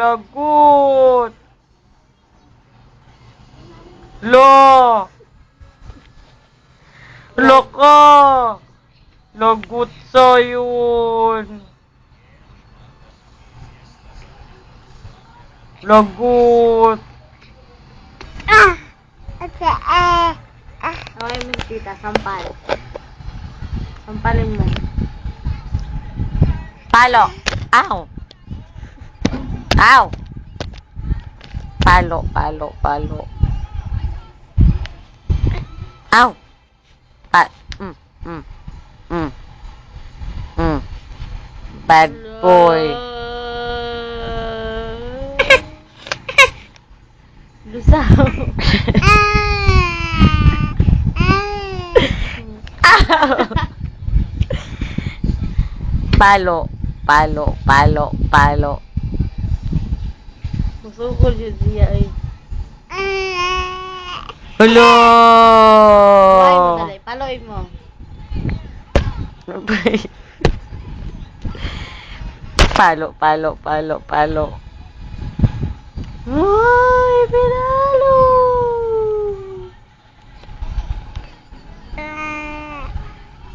Lagot! Lo! Loko! Lagot sa yun! Lagot! Okay mo tita, sampal. Sampalin mo. Palo! Ow! Ow! Palo, palo, palo. Ow! Bad boy. Lusaw. Palo, palo, palo, palo. Masukol yun siya eh. Hello! Paloy mo dali, paloy mo. Palo, palo, palo, palo. Ay, pinalo!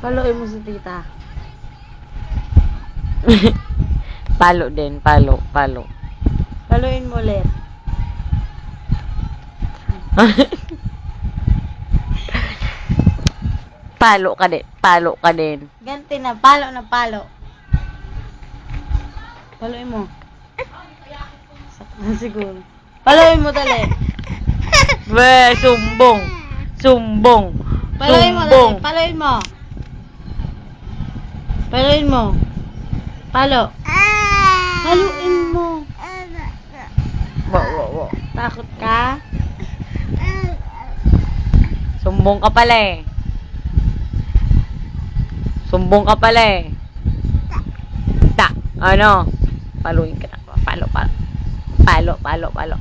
Paloy mo si tita. Palo din, palo, palo. Paloyin mo ulit. Palo ka din, palo ka din. Ganti na, palo na palo. Paloyin mo. Sakto na siguro. Paloyin mo dali. Be, sumbong. Sumbong. Paloyin mo dali, Sumbong. paloyin mo. Paloyin mo. Palo. Paluin mo. Wo. Takot ka? Sumbong ka pala eh. Sumbong ka pala eh. Ano? Paluin ka na. Palo, palo. Palo, palo, palo.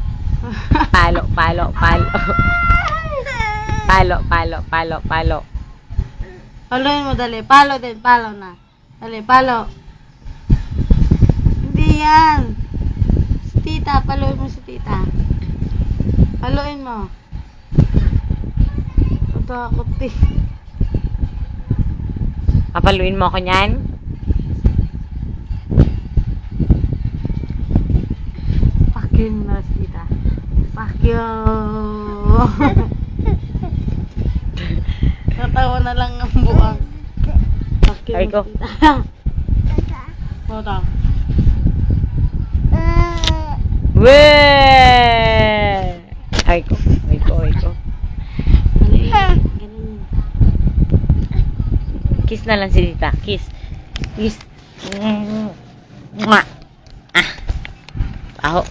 Palo, palo, palo. Palo, palo, palo, palo. Paloyin mo dali. Palo din, palo na. Dali, palo. Hindi yan. Si tita, paloyin mo si tita. Paloyin mo. Natakot eh. Papaluin mo ako niyan? Pakyo mo na si tita. Pakyo. Natawa na lang ang buwang. Pakyo Ay mo ko. si tita. Ito. Weh! Ay ko. Ganun. Kiss na lang si tita. Kiss. Kiss. Mwah. Ah. Aho.